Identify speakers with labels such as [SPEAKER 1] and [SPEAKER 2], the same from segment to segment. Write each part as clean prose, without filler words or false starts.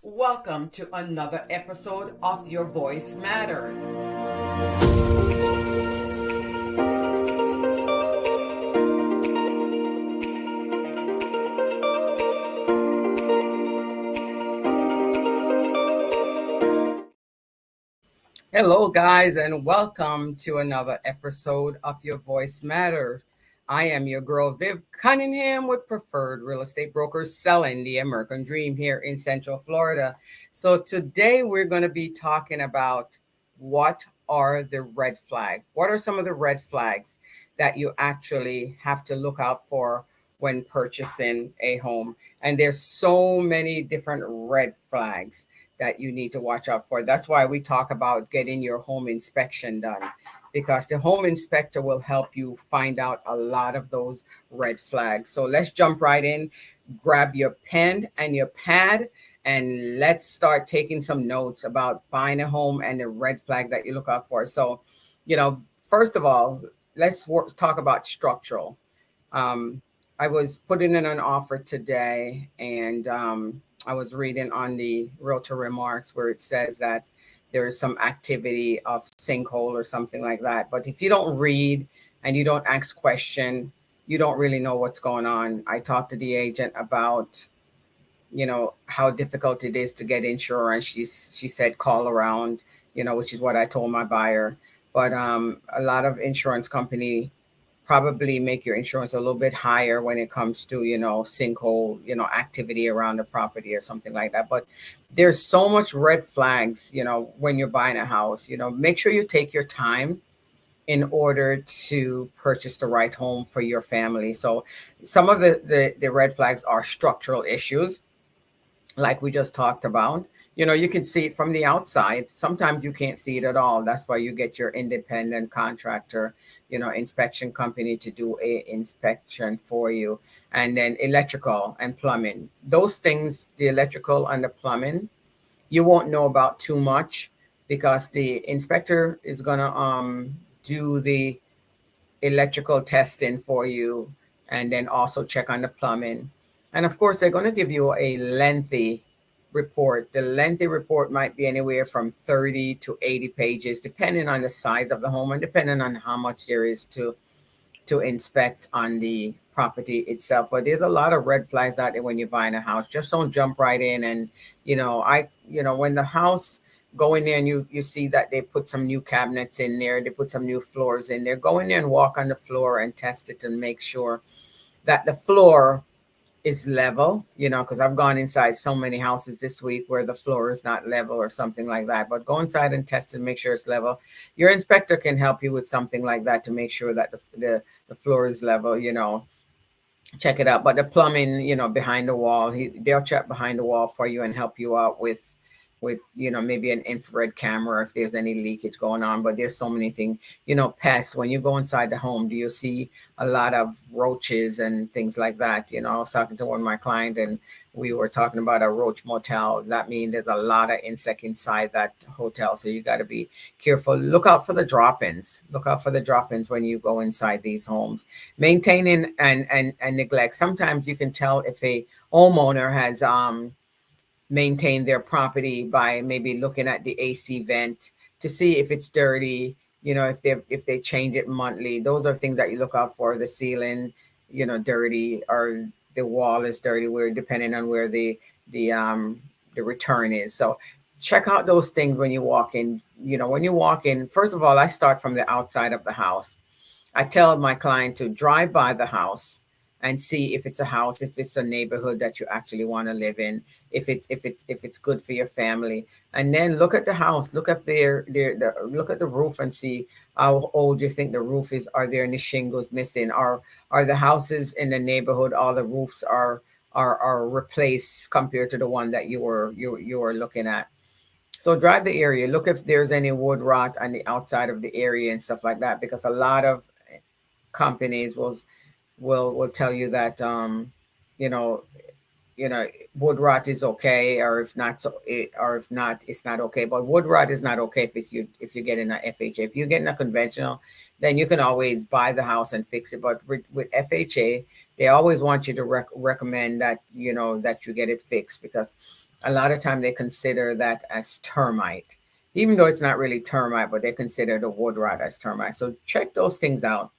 [SPEAKER 1] Welcome to another episode of Your Voice Matters. Hello, guys, and welcome to another episode of Your Voice Matters. I am your girl, Viv Cunningham, with Preferred Real Estate Brokers selling the American Dream here in Central Florida. So today we're going to be talking about what are the red flags. What are some of the red flags that you actually have to look out for when purchasing a home? And there's so many different red flags that you need to watch out for. That's why we talk about getting your home inspection done, because the home inspector will help you find out a lot of those red flags. So let's jump right in, grab your pen and your pad, and let's start taking some notes about buying a home and the red flags that you look out for. So, first of all, let's talk about structural. Um, I was putting in an offer today, and I was reading on the realtor remarks where it says that there is some activity of sinkhole or something like that. But if you don't read and you don't ask question, you don't really know what's going on. I talked to the agent about, how difficult it is to get insurance. She said call around, which is what I told my buyer. But a lot of insurance company probably make your insurance a little bit higher when it comes to, sinkhole, activity around the property or something like that. But there's so much red flags, when you're buying a house. Make sure you take your time in order to purchase the right home for your family. So some of the red flags are structural issues, like we just talked about. You can see it from the outside. Sometimes you can't see it at all. That's why you get your independent contractor, inspection company to do a inspection for you. And then electrical and plumbing. Those things, the electrical and the plumbing, you won't know about too much, because the inspector is going to do the electrical testing for you, and then also check on the plumbing. And of course, they're going to give you a lengthy report. The lengthy report might be anywhere from 30 to 80 pages, depending on the size of the home and depending on how much there is to inspect on the property itself. But there's a lot of red flags out there when you're buying a house. Just don't jump right in. And when the house, go in there and you see that they put some new cabinets in there, they put some new floors in there, go in there and walk on the floor and test it and make sure that the floor is level, because I've gone inside so many houses this week where the floor is not level or something like that. But go inside and test and make sure it's level. Your inspector can help you with something like that to make sure that the floor is level, check it out. But the plumbing, behind the wall, they'll check behind the wall for you and help you out with maybe an infrared camera if there's any leakage going on. But there's so many things, pests. When you go inside the home, do you see a lot of roaches and things like that? I was talking to one of my clients, and we were talking about a roach motel. That means there's a lot of insect inside that hotel, so you got to be careful. Look out for the drop-ins. Look out for the drop-ins when you go inside these homes. Maintaining and neglect. Sometimes you can tell if a homeowner has maintain their property by maybe looking at the AC vent to see if it's dirty, if they change it monthly. Those are things that you look out for. The ceiling, dirty, or the wall is dirty, where depending on where the return is. So check out those things when you walk in. When you walk in, first of all, I start from the outside of the house. I tell my client to drive by the house and see if it's a house, if it's a neighborhood that you actually want to live in, if it's good for your family. And then look at the house, look at look at the roof and see how old you think the roof is. Are there any shingles missing? Are the houses in the neighborhood, all the roofs are replaced compared to the one that you were looking at? So drive the area, look if there's any wood rot on the outside of the area and stuff like that, because a lot of companies will tell you that you know wood rot is okay, or if not, or if not, it's not okay. But wood rot is not okay if you're getting a FHA. If you're getting a conventional, then you can always buy the house and fix it. But with FHA, they always want you to recommend that that you get it fixed, because A lot of time they consider that as termite, even though it's not really termite, but they consider the wood rot as termite. So check those things out.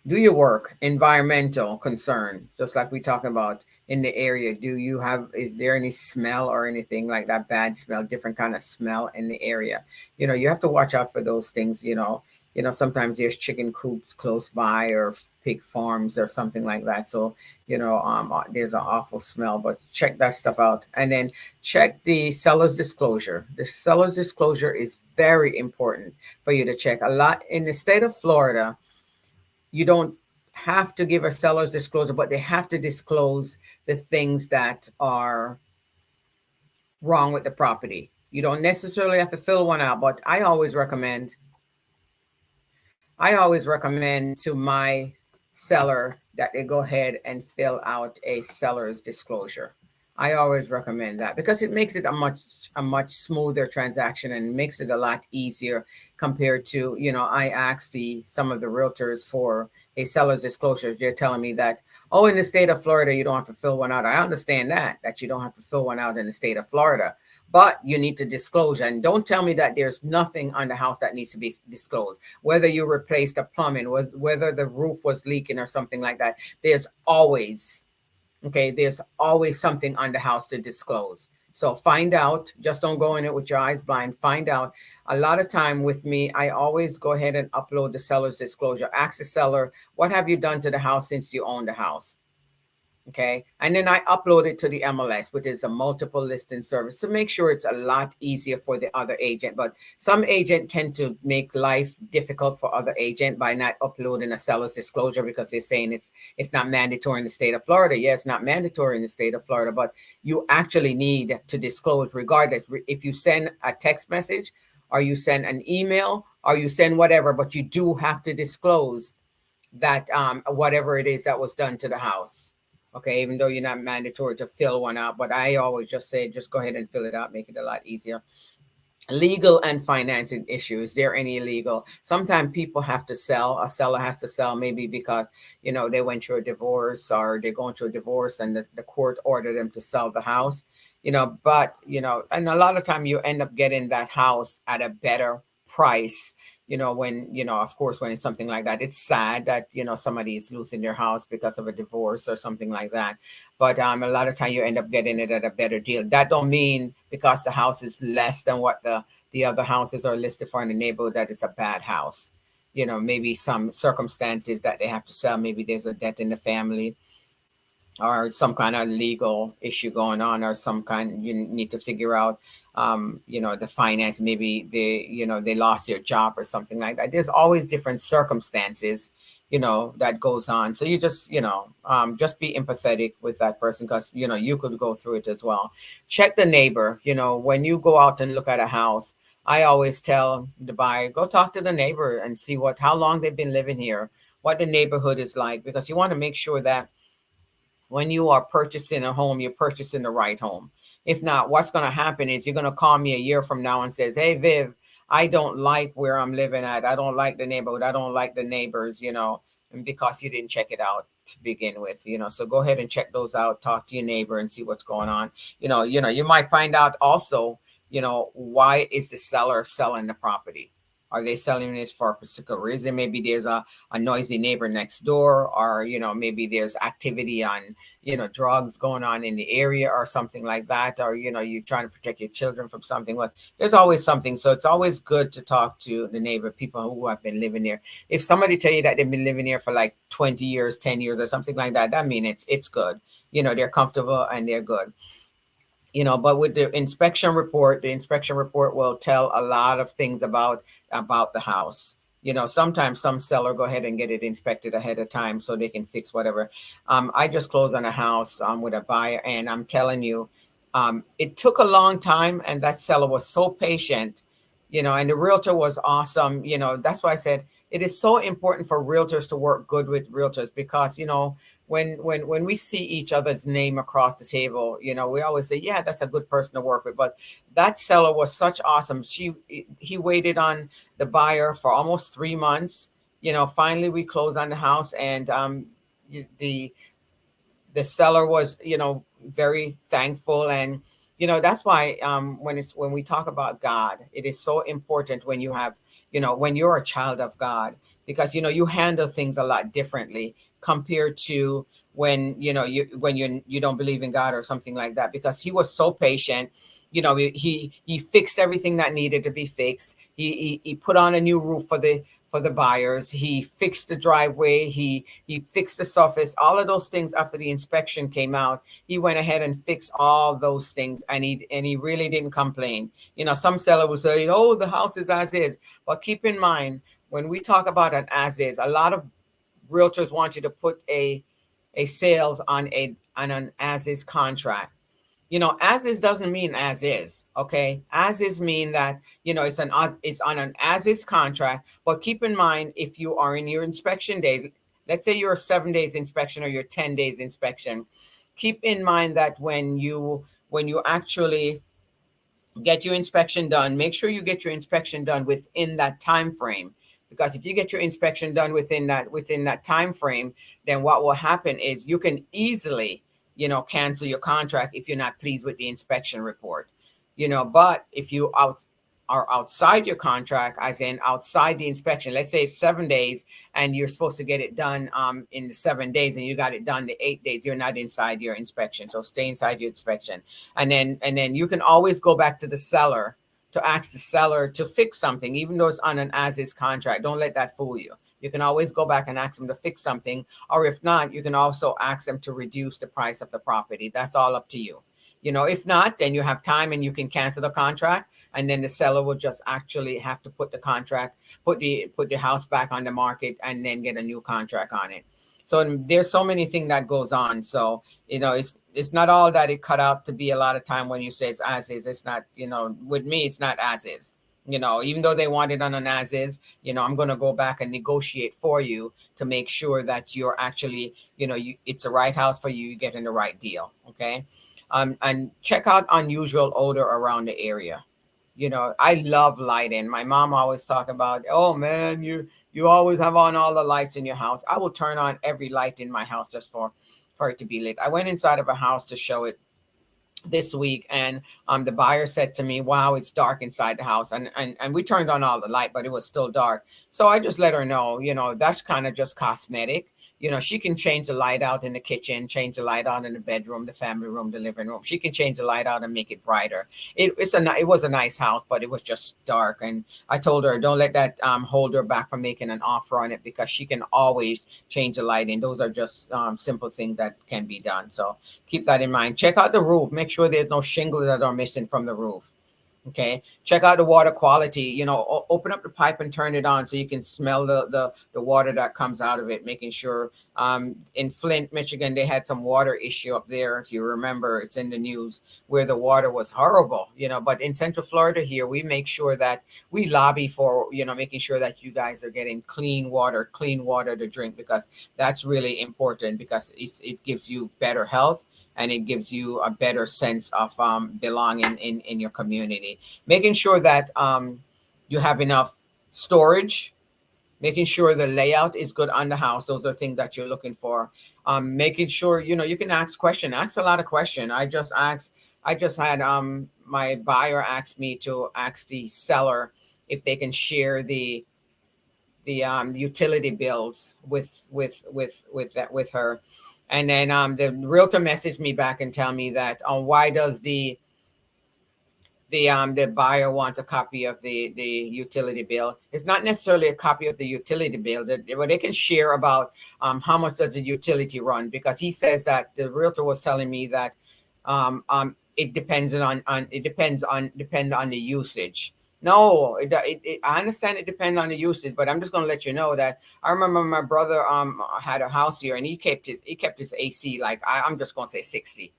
[SPEAKER 1] Do your work. Environmental concern, just like we talking about in the area. Do you have, is there any smell or anything like that, bad smell, different kind of smell in the area? You have to watch out for those things. Sometimes there's chicken coops close by, or pig farms or something like that. So there's an awful smell, but check that stuff out. And then check the seller's disclosure. The seller's disclosure is very important for you to check. A lot in the state of Florida, you don't have to give a seller's disclosure, but they have to disclose the things that are wrong with the property. You don't necessarily have to fill one out, but I always recommend to my seller that they go ahead and fill out a seller's disclosure. I always recommend that because it makes it a much smoother transaction and makes it a lot easier compared to, I asked some of the realtors for a seller's disclosure. They're telling me that, oh, in the state of Florida, you don't have to fill one out. I understand that you don't have to fill one out in the state of Florida, but you need to disclose. And don't tell me that there's nothing on the house that needs to be disclosed. Whether you replaced the plumbing, whether the roof was leaking or something like that, there's always, okay, there's always something on the house to disclose. So find out. Just don't go in it with your eyes blind. Find out. A lot of time with me, I always go ahead and upload the seller's disclosure. Ask the seller, what have you done to the house since you own the house? Okay. And then I upload it to the MLS, which is a multiple listing service, to make sure it's a lot easier for the other agent. But some agent tend to make life difficult for other agent by not uploading a seller's disclosure because they're saying it's not mandatory in the state of Florida. Yeah, it's not mandatory in the state of Florida, but you actually need to disclose regardless. If you send a text message or you send an email or you send whatever, but you do have to disclose that whatever it is that was done to the house. Okay, even though you're not mandatory to fill one out, but I always just say just go ahead and fill it out, make it a lot easier. Legal and financing issues. Is there any illegal? Sometimes people have to sell. A seller has to sell maybe because they went through a divorce or they're going through a divorce and the court ordered them to sell the house. But and a lot of time you end up getting that house at a better price. When of course, when it's something like that, it's sad that somebody is losing their house because of a divorce or something like that. But a lot of time you end up getting it at a better deal. That don't mean because the house is less than what the other houses are listed for in the neighborhood that it's a bad house. Maybe some circumstances that they have to sell. Maybe there's a death in the family or some kind of legal issue going on, or some kind you need to figure out the finance. Maybe they lost their job or something like that. There's always different circumstances that goes on. So you just be empathetic with that person, because you could go through it as well. Check the neighbor. When you go out and look at a house, I always tell the buyer, go talk to the neighbor and see how long they've been living here, what the neighborhood is like, because you want to make sure that when you are purchasing a home, you're purchasing the right home. If not, what's going to happen is you're going to call me a year from now and says, hey, Viv, I don't like where I'm living at. I don't like the neighborhood. I don't like the neighbors, and because you didn't check it out to begin with, so go ahead and check those out. Talk to your neighbor and see what's going on. You might find out also, why is the seller selling the property? Are they selling this for a particular reason? Maybe there's a noisy neighbor next door, or maybe there's activity on drugs going on in the area or something like that, or you're trying to protect your children from something. Well, there's always something. So it's always good to talk to the neighbor, people who have been living there. If somebody tell you that they've been living there for like 20 years, 10 years or something like that, that means it's good. They're comfortable and they're good. But with the inspection report will tell a lot of things about the house. Sometimes some seller go ahead and get it inspected ahead of time so they can fix whatever. I just closed on a house with a buyer, and I'm telling you, it took a long time, and that seller was so patient, and the realtor was awesome. That's why I said it is so important for realtors to work good with realtors, because when we see each other's name across the table, we always say, yeah, that's a good person to work with. But that seller was such awesome. He waited on the buyer for almost 3 months. Finally we closed on the house, and the the seller was very thankful, and That's why when we talk about God, it is so important when you have, when you're a child of God, because you handle things a lot differently compared to when you don't believe in God or something like that, because he was so patient. He fixed everything that needed to be fixed. He put on a new roof for the buyers. He fixed the driveway. He fixed the surface. All of those things after the inspection came out, he went ahead and fixed all those things, and he really didn't complain. Some seller will say, "Oh, the house is as is," but keep in mind, when we talk about an as is, a lot of realtors want you to put a sales on an as is contract. As is doesn't mean as is. Okay, as is mean that it's on an as is contract. But keep in mind, if you are in your inspection days, let's say you're 7 days inspection or your 10 days inspection, keep in mind that when you actually get your inspection done, make sure you get your inspection done within that time frame. Because if you get your inspection done within that time frame, then what will happen is you can easily cancel your contract if you're not pleased with the inspection report. But if you are outside your contract, as in outside the inspection, let's say it's 7 days and you're supposed to get it done in the 7 days, and you got it done the 8 days, you're not inside your inspection. So stay inside your inspection. And then you can always go back to the seller to ask the seller to fix something, even though it's on an as is contract. Don't let that fool you. You can always go back and ask them to fix something, or if not, you can also ask them to reduce the price of the property. That's all up to you. If not, then you have time and you can cancel the contract, and then the seller will just actually have to put the house back on the market, and then get a new contract on it. So there's so many things that goes on. So it's not all that it cut out to be. A lot of time when you say it's as is, it's not. With me, it's not as is. Even though they want it on an as is, I'm going to go back and negotiate for you to make sure that you're actually, it's the right house for you. You're getting the right deal. Okay. And check out unusual odor around the area. I love lighting. My mom always talk about, "Oh man, you always have on all the lights in your house." I will turn on every light in my house just for it to be lit. I went inside of a house to show it this week, and the buyer said to me, "Wow, it's dark inside the house," and we turned on all the light, but it was still dark. So I just let her know, that's kind of just cosmetic. She can change the light out in the kitchen, change the light out in the bedroom, the family room, the living room. She can change the light out and make it brighter. It was a nice house, but it was just dark. And I told her, don't let that hold her back from making an offer on it, because she can always change the lighting. Those are just simple things that can be done. So keep that in mind. Check out the roof. Make sure there's no shingles that are missing from the roof. Okay. Check out the water quality. Open up the pipe and turn it on so you can smell the water that comes out of it. Making sure in Flint, Michigan, they had some water issue up there. If you remember, it's in the news, where the water was horrible. But in Central Florida here, we make sure that we lobby for making sure that you guys are getting clean water to drink, because that's really important, because it gives you better health, and it gives you a better sense of belonging in your community. Making sure that you have enough storage, making sure the layout is good on the house. Those are things that you're looking for. Making sure, you can ask a lot of questions. I just had my buyer ask me to ask the seller if they can share the utility bills with her. And then the realtor messaged me back and tell me that why does the buyer wants a copy of the utility bill. It's not necessarily a copy of the utility bill, but they can share about how much does the utility run, because he says that the realtor was telling me that it depends on the usage. No, I understand it depends on the usage, but I'm just going to let you know that I remember my brother had a house here, and he kept his AC, like I'm just going to say 60,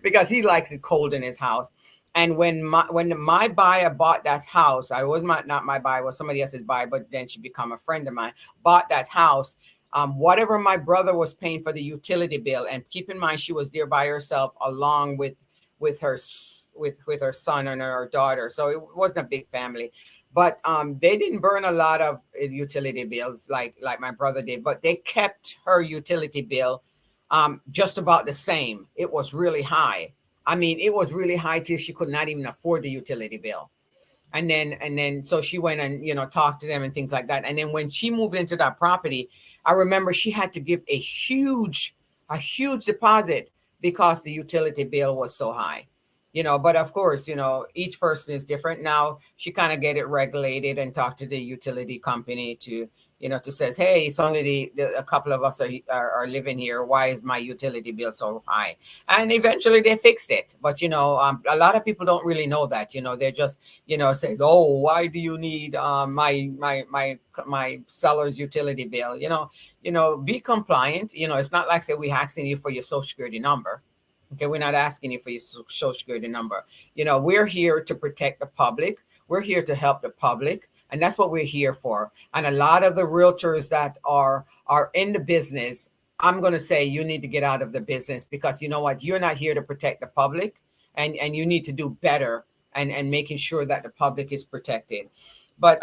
[SPEAKER 1] because he likes it cold in his house. And when my buyer bought that house, I was not my buyer, was somebody else's buyer, but then she become a friend of mine. Bought that house. Whatever my brother was paying for the utility bill, and keep in mind she was there by herself, along with her son and her daughter, so it wasn't a big family. But they didn't burn a lot of utility bills like my brother did, but they kept her utility bill just about the same. It was really high. I mean, it was really high till she could not even afford the utility bill. And then so she went and talked to them and things like that. And then when she moved into that property, I remember she had to give a huge deposit because the utility bill was so high. But of course, each person is different. Now she kind of get it regulated and talk to the utility company to says, hey, it's only a couple of us are living here. Why is my utility bill so high? And eventually they fixed it. But a lot of people don't really know that. They're just say, oh, why do you need my seller's utility bill? Be compliant. It's not like say we asking you for your social security number. Okay, we're not asking you for your social security number. We're here to protect the public. We're here to help the public, and that's what we're here for. And a lot of the realtors that are in the business, I'm going to say you need to get out of the business, because you know what? You're not here to protect the public, and you need to do better and making sure that the public is protected. But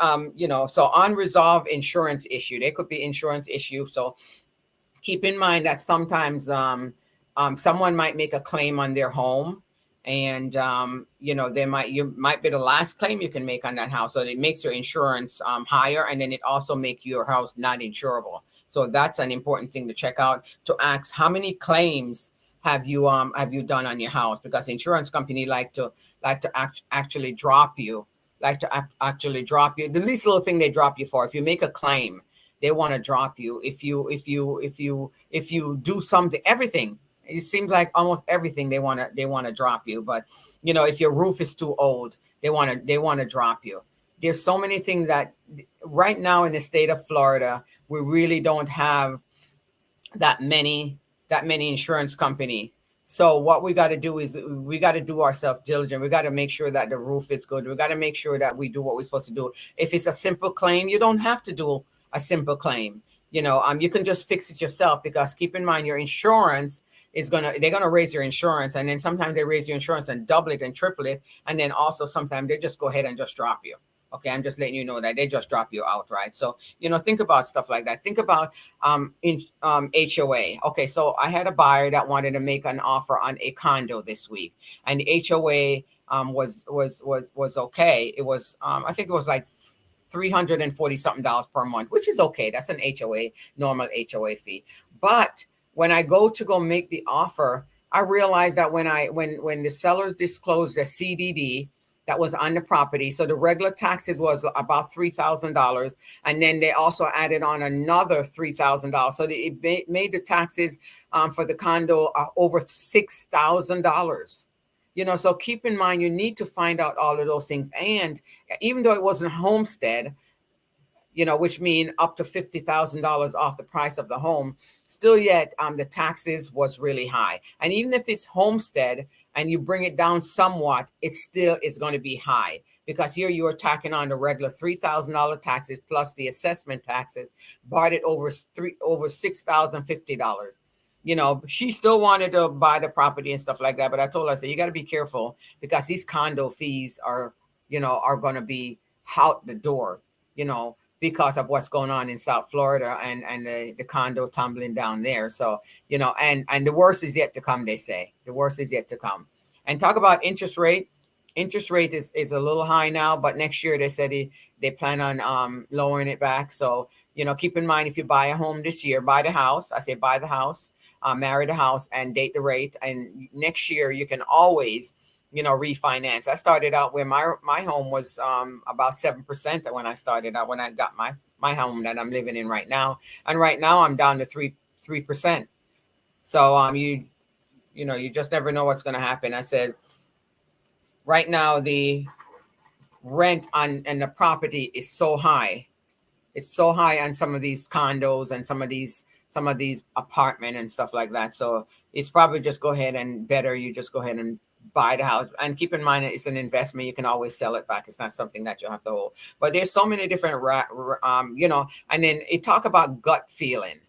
[SPEAKER 1] so unresolved insurance issue, there could be insurance issue. So keep in mind that sometimes someone might make a claim on their home, and you might be the last claim you can make on that house, so it makes your insurance higher, and then it also make your house not insurable. So that's an important thing to check out, to ask how many claims have you done on your house, because insurance company actually drop you, actually drop you. The least little thing they drop you for, if you make a claim, they want to drop you. If you do something, everything, it seems like almost everything they want to drop you. But if your roof is too old, they want to drop you. There's so many things that right now in the state of Florida, we really don't have that many insurance company. So what we got to do is we got to do ourselves diligent. We got to make sure that the roof is good. We got to make sure that we do what we're supposed to do. If it's a simple claim, you don't have to do a simple claim. You can just fix it yourself, because keep in mind your insurance they're gonna raise your insurance, and then sometimes they raise your insurance and double it and triple it, and then also sometimes they just go ahead and just drop you. Okay, I'm just letting you know that they just drop you outright. So think about stuff like that. Think about in HOA. Okay, so I had a buyer that wanted to make an offer on a condo this week, and the HOA was okay. It was I think it was like $340 something per month, which is okay. That's an HOA, normal HOA fee. But when I go make the offer, I realized that when the sellers disclosed the CDD that was on the property, so the regular taxes was about $3,000, and then they also added on another $3,000, so it made the taxes for the condo over $6,000. So keep in mind, you need to find out all of those things. And even though it wasn't homestead, which mean up to $50,000 off the price of the home, still yet the taxes was really high. And even if it's homestead and you bring it down somewhat, it still is going to be high, because here you are tacking on the regular $3,000 taxes plus the assessment taxes, bought it over $6,050. She still wanted to buy the property and stuff like that, but I told her, I said, you got to be careful, because these condo fees are going to be out the door, because of what's going on in South Florida, and the condo tumbling down there. So, and the worst is yet to come, they say. The worst is yet to come. And talk about interest rate. Interest rate is a little high now, but next year they said they plan on lowering it back. So, keep in mind, if you buy a home this year, buy the house. I say buy the house, marry the house, and date the rate. And next year you can always refinance. I started out where my home was about 7% when I started out, when I got my home that I'm living in right now. And right now I'm down to 3%. So you just never know what's going to happen. I said, right now the rent and the property is so high. It's so high on some of these condos and some of these apartment and stuff like that. So it's probably just go ahead and better you just go ahead and buy the house. And keep in mind, it's an investment. You can always sell it back. It's not something that you have to hold. But there's so many different and then it talk about gut feeling.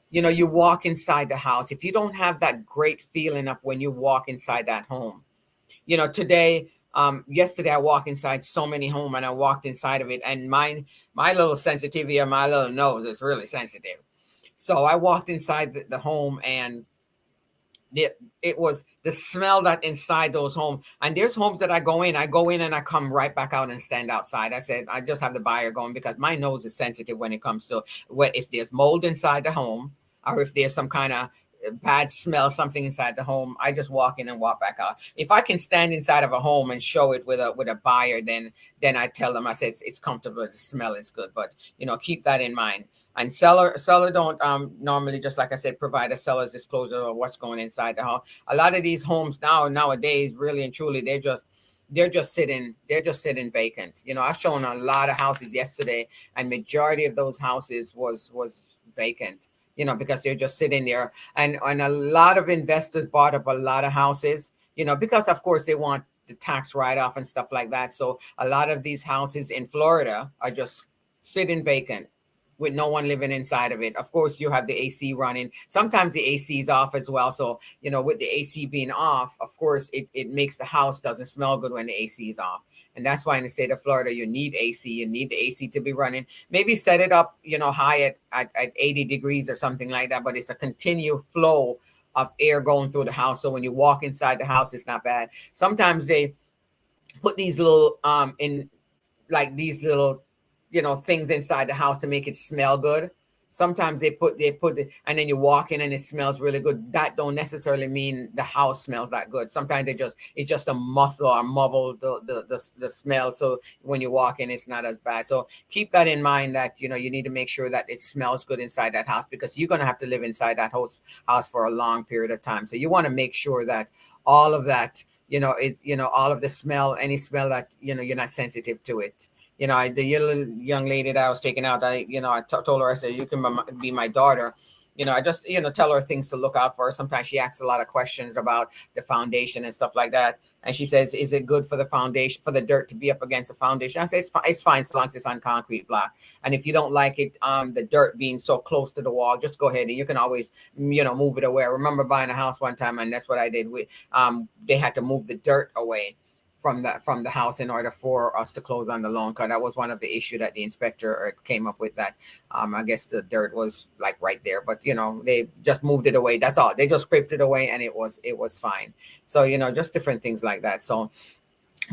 [SPEAKER 1] You walk inside the house. If you don't have that great feeling of when you walk inside that home, yesterday I walked inside so many home, and I walked inside of it, and my little sensitivity of my little nose is really sensitive. So I walked inside the home, and it, it was the smell that inside those homes. And there's homes that I go in and I come right back out and stand outside. I said, I just have the buyer going because my nose is sensitive when it comes to what if there's mold inside the home or if there's some kind of bad smell, something inside the home. I just walk in and walk back out. If I can stand inside of a home and show it with a buyer, then I tell them, I say it's comfortable, the smell is good. But keep that in mind. And seller don't normally, just like I said, provide a seller's disclosure of what's going inside the home. A lot of these homes nowadays, really and truly, they're just sitting vacant. I've shown a lot of houses yesterday, and majority of those houses was vacant. Because they're just sitting there, and a lot of investors bought up a lot of houses. Because of course they want the tax write off and stuff like that. So a lot of these houses in Florida are just sitting vacant with no one living inside of it. Of course, you have the AC running. Sometimes the AC is off as well. So, with the AC being off, of course, it makes the house doesn't smell good when the AC is off. And that's why in the state of Florida, you need AC. You need the AC to be running. Maybe set it up, high at 80 degrees or something like that. But it's a continual flow of air going through the house. So when you walk inside the house, it's not bad. Sometimes they put these little in like these little things inside the house to make it smell good. Sometimes they put it, and then you walk in and it smells really good. That don't necessarily mean the house smells that good. Sometimes it's just a muscle or muffle the smell, so when you walk in it's not as bad. So keep that in mind, that you need to make sure that it smells good inside that house, because you're going to have to live inside that house for a long period of time. So you want to make sure that all of that, all of the smell, any smell that you're not sensitive to it. The little young lady that I was taking out, told her, I said, you can be my daughter. I just, tell her things to look out for. Sometimes she asks a lot of questions about the foundation and stuff like that. And she says, is it good for the foundation, for the dirt to be up against the foundation? I say, it's fine as long as it's on concrete block. And if you don't like it, the dirt being so close to the wall, just go ahead and you can always, move it away. I remember buying a house one time, and that's what I did. They had to move the dirt away from the house in order for us to close on the loan, because that was one of the issue that the inspector came up with, that I guess the dirt was like right there, but they just moved it away. That's all. They just scraped it away, and it was fine. So just different things like that. So,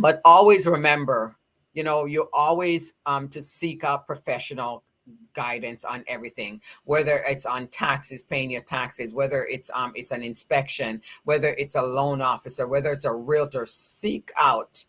[SPEAKER 1] but always remember, you always to seek out professional guidance on everything, whether it's on taxes, paying your taxes, whether it's an inspection, whether it's a loan officer, whether it's a realtor. Seek out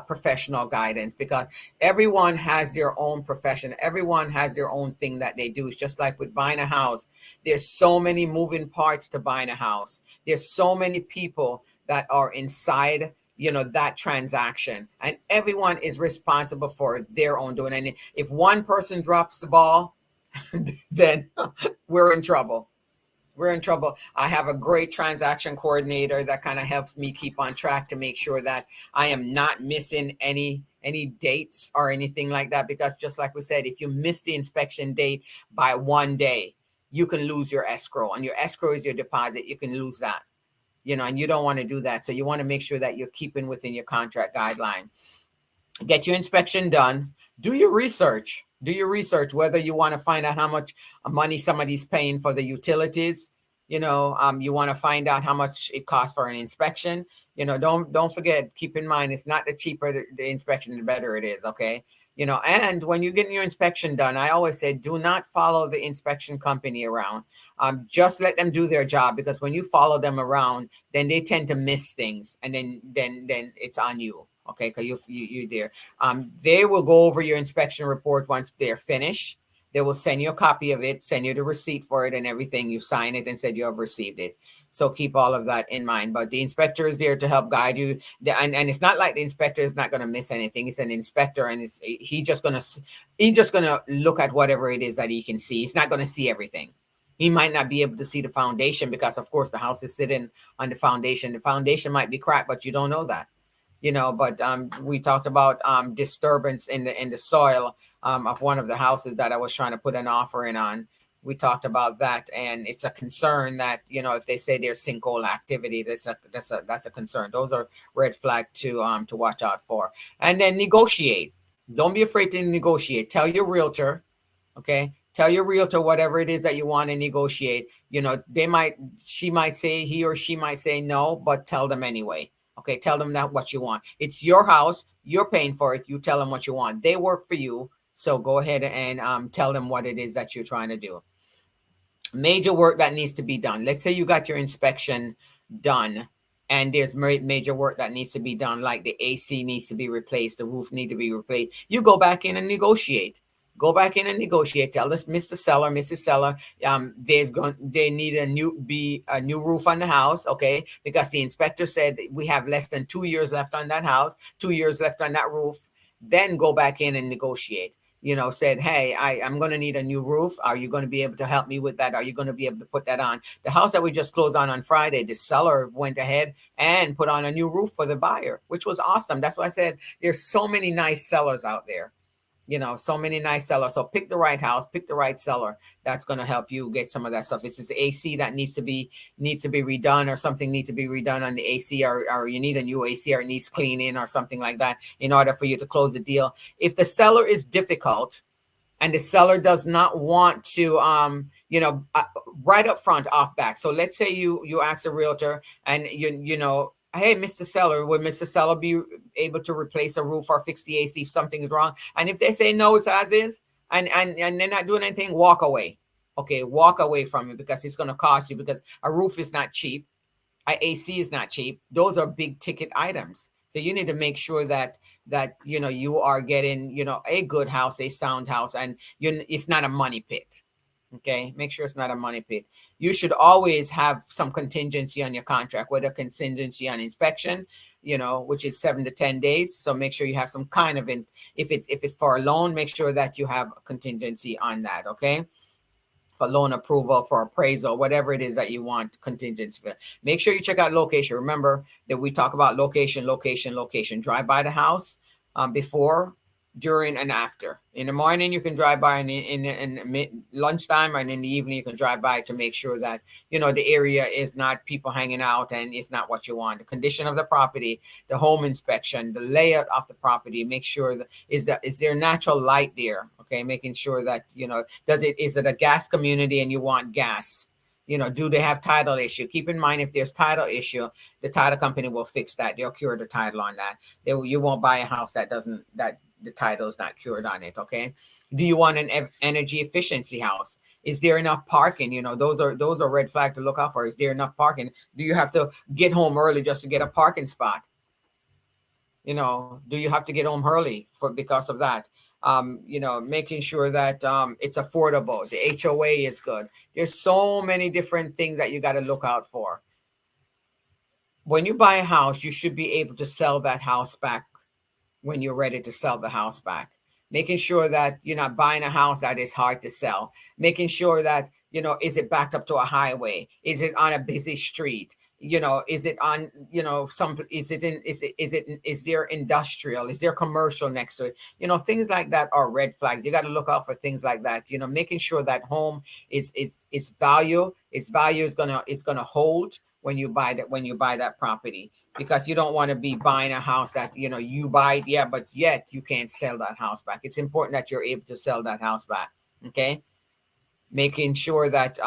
[SPEAKER 1] professional guidance, because everyone has their own profession. Everyone has their own thing that they do. It's just like with buying a house. There's so many moving parts to buying a house. There's so many people that are inside that transaction, and everyone is responsible for their own doing. And if one person drops the ball, then we're in trouble. I have a great transaction coordinator that kind of helps me keep on track to make sure that I am not missing any dates or anything like that, because just like we said, if you miss the inspection date by one day, you can lose your escrow, and your escrow is your deposit. You can lose that. And you don't want to do that. So you want to make sure that you're keeping within your contract guideline. Get your inspection done. Do your research. Whether you want to find out how much money somebody's paying for the utilities. You want to find out how much it costs for an inspection. Don't forget, keep in mind, it's not the cheaper the inspection, the better it is. Okay. And when you're getting your inspection done, I always say, do not follow the inspection company around. Just let them do their job, because when you follow them around, then they tend to miss things, and then it's on you. Okay, because you're there. They will go over your inspection report once they're finished. They will send you a copy of it, send you the receipt for it and everything. You sign it and said you have received it. So keep all of that in mind. But the inspector is there to help guide you. And it's not like the inspector is not going to miss anything. It's an inspector, and he's just going to look at whatever it is that he can see. He's not going to see everything. He might not be able to see the foundation, because of course the house is sitting on the foundation. The foundation might be cracked, but you don't know that. But we talked about disturbance in the soil of one of the houses that I was trying to put an offer in on. We talked about that, and it's a concern that if they say there's sinkhole activity, that's a concern. Those are red flag to watch out for. And then negotiate. Don't be afraid to negotiate. Tell your realtor, okay. Tell your realtor whatever it is that you want to negotiate. They might, she might say, he or she might say no, but tell them anyway. Okay, tell them that what you want. It's your house. You're paying for it. You tell them what you want. They work for you. So go ahead and tell them what it is that you're trying to do. Major work that needs to be done. Let's say you got your inspection done and there's major work that needs to be done, like the AC needs to be replaced, the roof need to be replaced. You go back in and negotiate. Go back in and negotiate. Tell us, Mr. Seller, Mrs. Seller, they need a new roof on the house, okay? Because the inspector said we have less than 2 years left on that house, 2 years left on that roof. Then go back in and negotiate. Said, hey, I'm going to need a new roof. Are you going to be able to help me with that? Are you going to be able to put that on? The house that we just closed on Friday, the seller went ahead and put on a new roof for the buyer, which was awesome. That's why I said there's so many nice sellers out there. So many nice sellers. So pick the right house, pick the right seller. That's going to help you get some of that stuff. If it's AC that needs to be redone, or something needs to be redone on the AC, or you need a new AC, or it needs cleaning or something like that in order for you to close the deal. If the seller is difficult and the seller does not want to right up front, off back. So let's say you ask a realtor and hey, Mr. Seller, would Mr. Seller be able to replace a roof or fix the AC if something is wrong? And if they say no, it's as is, and they're not doing anything, walk away. Okay, walk away from it, because it's going to cost you, because a roof is not cheap. A AC is not cheap. Those are big ticket items. So you need to make sure that you are getting a good house, a sound house, and it's not a money pit. Okay, make sure it's not a money pit. You should always have some contingency on your contract, whether contingency on inspection, which is 7 to 10 days. So make sure you have some kind of if it's for a loan, make sure that you have a contingency on that. Okay, for loan approval, for appraisal, whatever it is that you want contingency for. Make sure you check out location. Remember that we talk about location. Drive by the house before, during, and after. In the morning, you can drive by, and in lunchtime, and in the evening, you can drive by to make sure that the area is not people hanging out and it's not what you want. The condition of the property, the home inspection, the layout of the property. Make sure that is there natural light there. Okay, making sure that is it a gas community and you want gas? Do they have title issue? Keep in mind, if there's title issue, the title company will fix that. They'll cure the title on that. You won't buy a house that the title is not cured on it. Okay. Do you want an energy efficiency house? Is there enough parking? Those are red flags to look out for. Is there enough parking? Do you have to get home early just to get a parking spot? Do you have to get home early because of that? Making sure that it's affordable. The HOA is good. There's so many different things that you got to look out for. When you buy a house, you should be able to sell that house back when you're ready to sell the house back. Making sure that you're not buying a house that is hard to sell. Making sure that, is it backed up to a highway? Is it on a busy street? Is it on, is there industrial? Is there commercial next to it? Things like that are red flags. You got to look out for things like that. Making sure that home is value. Its value is gonna hold when you buy that property, because you don't want to be buying a house that you buy, but yet you can't sell that house back. It's important that you're able to sell that house back. Okay. Making sure that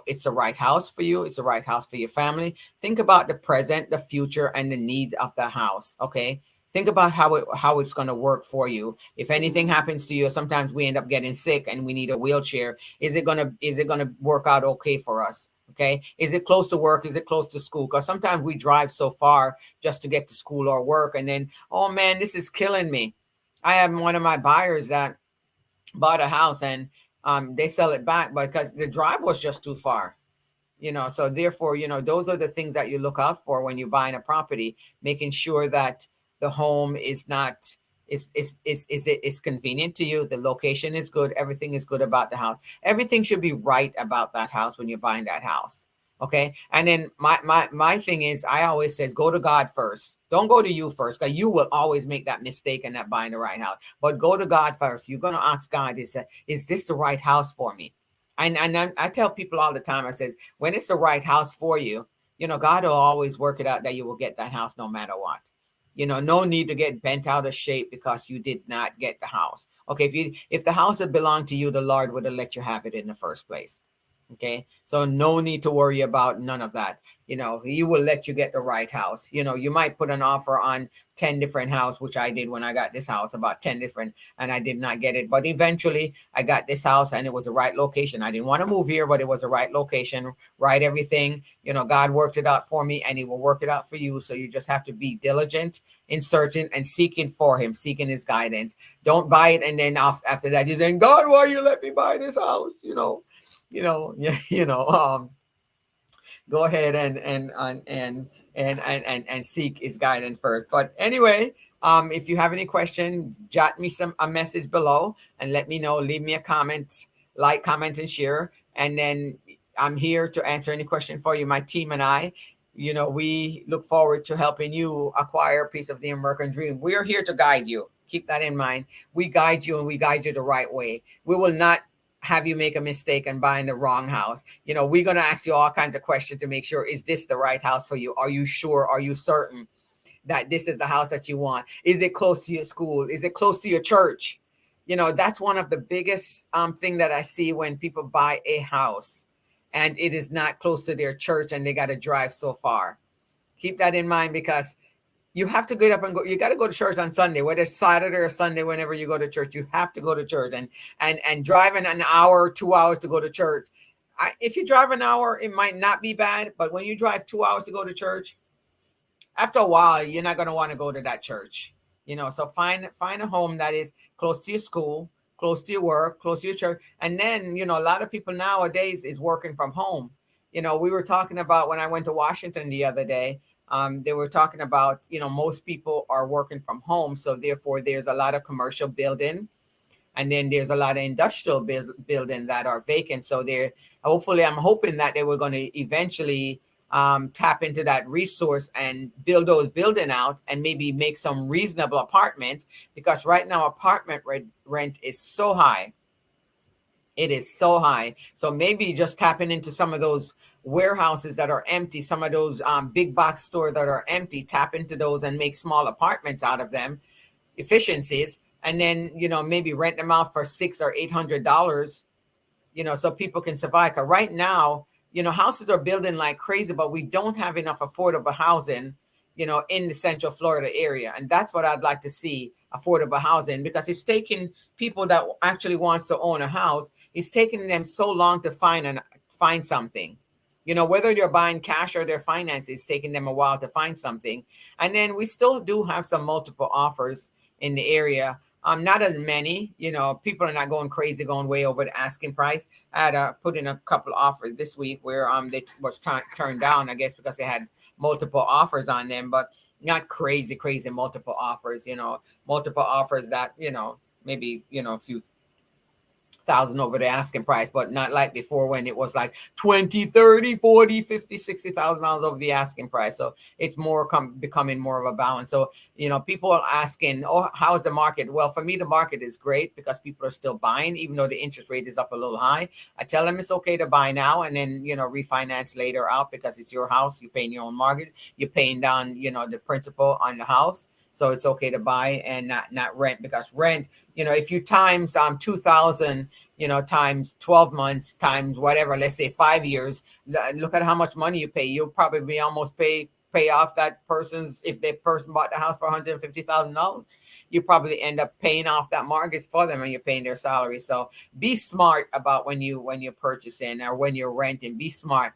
[SPEAKER 1] it's the right house for you, it's the right house for your family. Think about the present, the future, and the needs of the house. Okay, think about how it's going to work for you. If anything happens to you, sometimes we end up getting sick and we need a wheelchair. Is it gonna work out okay for us? Okay, is it close to work? Is it close to school? Because sometimes we drive so far just to get to school or work, and then, oh man, this is killing me. I have one of my buyers that bought a house, and they sell it back because the drive was just too far. So therefore, those are the things that you look out for when you're buying a property. Making sure that the home is not is convenient to you, the location is good, everything is good about the house. Everything should be right about that house when you're buying that house. Okay. And then my thing is, I always says, go to God first. Don't go to you first, because you will always make that mistake and not buying the right house. But go to God first. You're going to ask God, is this the right house for me? And I tell people all the time, I says, when it's the right house for you, God will always work it out that you will get that house no matter what. No need to get bent out of shape because you did not get the house. Okay, if the house had belonged to you, the Lord would have let you have it in the first place. Okay, so no need to worry about none of that. He will let you get the right house. You might put an offer on 10 different house, which I did when I got this house, about 10 different, and I did not get it. But eventually I got this house and it was the right location. I didn't want to move here, but it was the right location, right everything. God worked it out for me, and he will work it out for you. So you just have to be diligent in searching and seeking for him, seeking his guidance. Don't buy it and then after that you saying, God, why you let me buy this house? Yeah, go ahead and seek his guidance first. But anyway, if you have any question, jot me a message below and let me know. Leave me a comment, like, comment, and share. And then I'm here to answer any question for you. My team and I, we look forward to helping you acquire a piece of the American dream. We are here to guide you. Keep that in mind. We guide you, and we guide you the right way. We will not have you make a mistake and buying the wrong house. We're going to ask you all kinds of questions to make sure, is this the right house for you? Are you sure? Are you certain that this is the house that you want? Is it close to your school? Is it close to your church? That's one of the biggest thing that I see when people buy a house and it is not close to their church and they got to drive so far. Keep that in mind, because you have to get up and go. You got to go to church on Sunday, whether it's Saturday or Sunday. Whenever you go to church, you have to go to church. And driving an hour, 2 hours to go to church. If you drive an hour, it might not be bad. But when you drive 2 hours to go to church, after a while, you're not going to want to go to that church. So find a home that is close to your school, close to your work, close to your church. And then, a lot of people nowadays is working from home. We were talking about, when I went to Washington the other day, they were talking about, most people are working from home. So therefore, there's a lot of commercial building. And then there's a lot of industrial building that are vacant. So hopefully, I'm hoping that they were going to eventually tap into that resource and build those building out and maybe make some reasonable apartments, because right now apartment rent is so high. It is so high. So maybe just tapping into some of those warehouses that are empty, some of those big box stores that are empty, tap into those and make small apartments out of them, efficiencies, and then, maybe rent them out for $600 or $800, so people can survive. Because right now, houses are building like crazy, but we don't have enough affordable housing, in the Central Florida area. And that's what I'd like to see, affordable housing, because it's taking people that actually wants to own a house, it's taking them so long to find something. Whether they're buying cash or their finances, it's taking them a while to find something. And then we still do have some multiple offers in the area. Not as many, people are not going crazy, going way over the asking price. I had put in a couple of offers this week where they was turned down, I guess, because they had multiple offers on them, but not crazy multiple offers. Multiple offers that maybe a few thousand over the asking price, but not like before when it was like 20, 30, 40, 50, $60,000 over the asking price. So it's more becoming more of a balance. So, people are asking, oh, how's the market? Well, for me, the market is great because people are still buying, even though the interest rate is up a little high. I tell them it's okay to buy now and then, refinance later out, because it's your house. You're paying your own mortgage. You're paying down, the principal on the house. So it's okay to buy and not rent, because rent, if you times 2,000, times 12 months, times whatever, let's say 5 years, look at how much money you pay. You'll probably almost pay off that person's, if the person bought the house for $150,000, you probably end up paying off that mortgage for them, and you're paying their salary. So be smart about when you're purchasing or when you're renting. Be smart.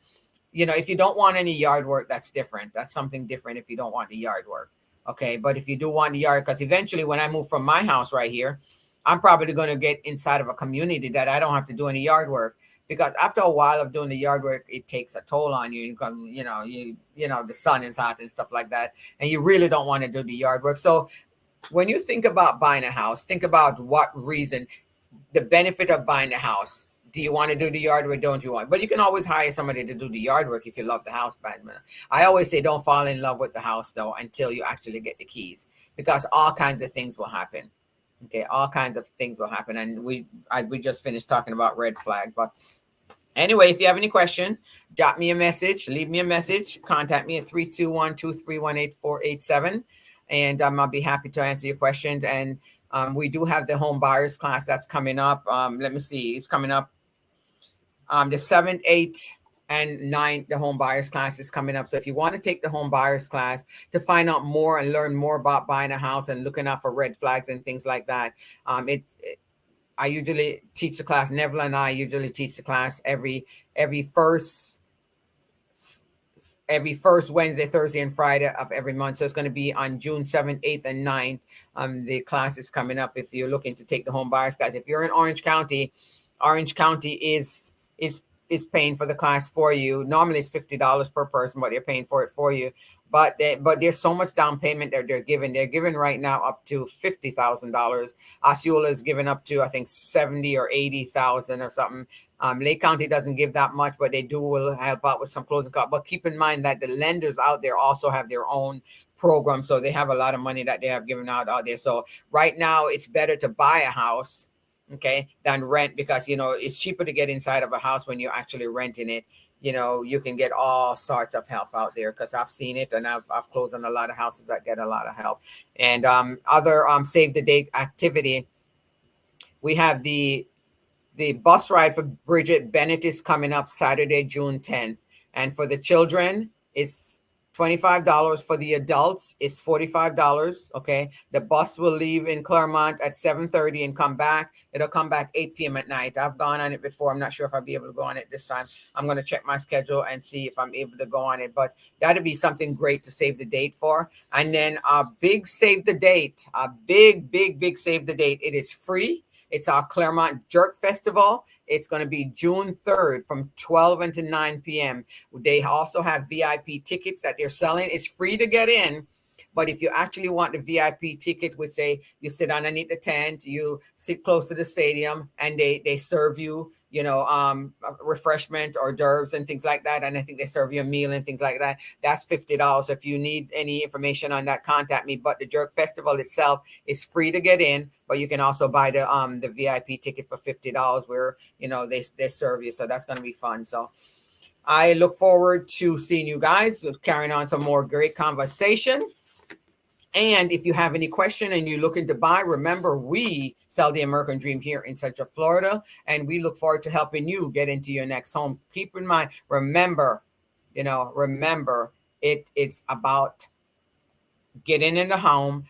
[SPEAKER 1] If you don't want any yard work, that's different. That's something different if you don't want the yard work. Okay, but if you do want the yard, because eventually when I move from my house right here, I'm probably going to get inside of a community that I don't have to do any yard work, because after a while of doing the yard work, it takes a toll on you. You come, the sun is hot and stuff like that, and you really don't want to do the yard work. So when you think about buying a house, think about what reason, the benefit of buying a house. Do you want to do the yard work? Don't you want? But you can always hire somebody to do the yard work if you love the house. I always say don't fall in love with the house though until you actually get the keys, because all kinds of things will happen. Okay, all kinds of things will happen, and we just finished talking about red flag. But anyway, if you have any question, drop me a message, leave me a message, contact me at 321-231-8487. and I'll be happy to answer your questions. And we do have the home buyers class that's coming up. Let me see, it's coming up the 7th, 8th, and 9th. The home buyers class is coming up. So if you want to take the home buyers class to find out more and learn more about buying a house and looking out for red flags and things like that, I usually teach the class. Neville and I usually teach the class every first Wednesday, Thursday, and Friday of every month. So it's going to be on June 7th, 8th, and 9th. The class is coming up if you're looking to take the home buyers class. If you're in Orange County is paying for the class for you. Normally it's $50 per person, but they're paying for it for you. But there's so much down payment that they're giving. They're giving right now up to $50,000. Osceola is giving up to, I think, 70 or 80,000 or something. Lake County doesn't give that much, but they will help out with some closing costs. But keep in mind that the lenders out there also have their own program, so they have a lot of money that they have given out there. So right now, it's better to buy a house, okay, than rent, because it's cheaper to get inside of a house when you're actually renting it. You can get all sorts of help out there, because I've seen it, and I've closed on a lot of houses that get a lot of help. And other save the date activity, we have the bus ride for Bridget Bennett is coming up Saturday, June 10th. And for the children, it's $25. For the adults, it's $45. Okay. The bus will leave in Claremont at 7:30 and come back. It'll come back 8 p.m. at night. I've gone on it before. I'm not sure if I'll be able to go on it this time. I'm going to check my schedule and see if I'm able to go on it. But that'd be something great to save the date for. And then a big save the date, a big save the date. It is free. It's our Claremont Jerk Festival. It's going to be June 3rd from 12 until 9 p.m. They also have VIP tickets that they're selling. It's free to get in. But if you actually want the VIP ticket, which say you sit underneath the tent, you sit close to the stadium, and they serve you, refreshment or d'oeuvres and things like that. And I think they serve you a meal and things like that. That's $50. So if you need any information on that, contact me. But the Jerk Festival itself is free to get in, but you can also buy the VIP ticket for $50 where, they serve you. So that's going to be fun. So I look forward to seeing you guys, carrying on some more great conversation. And if you have any question and you're looking to buy, remember, we sell the American Dream here in Central Florida, and we look forward to helping you get into your next home. Keep in mind, remember, it's about getting in the home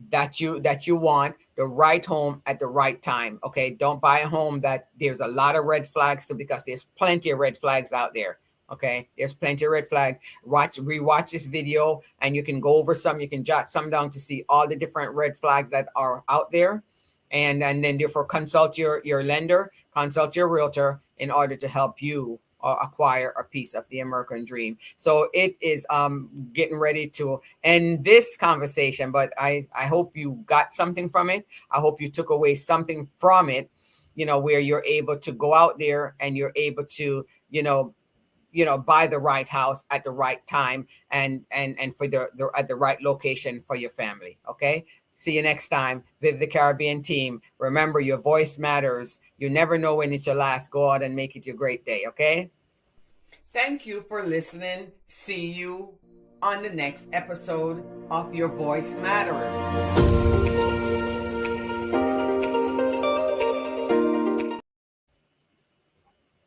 [SPEAKER 1] that you want, the right home at the right time. Okay, don't buy a home that there's a lot of red flags to, because there's plenty of red flags out there. Okay, there's plenty of red flags. Rewatch this video, and you can go over some. You can jot some down to see all the different red flags that are out there, and then therefore consult your lender, consult your realtor in order to help you acquire a piece of the American Dream. So it is getting ready to end this conversation, but I hope you got something from it. I hope you took away something from it, where you're able to go out there and you're able to, buy the right house at the right time and for the at the right location for your family. Okay. See you next time. Viv the Caribbean team. Remember, your voice matters. You never know when it's your last. Go out and make it your great day. Okay. Thank you for listening. See you on the next episode of Your Voice Matters.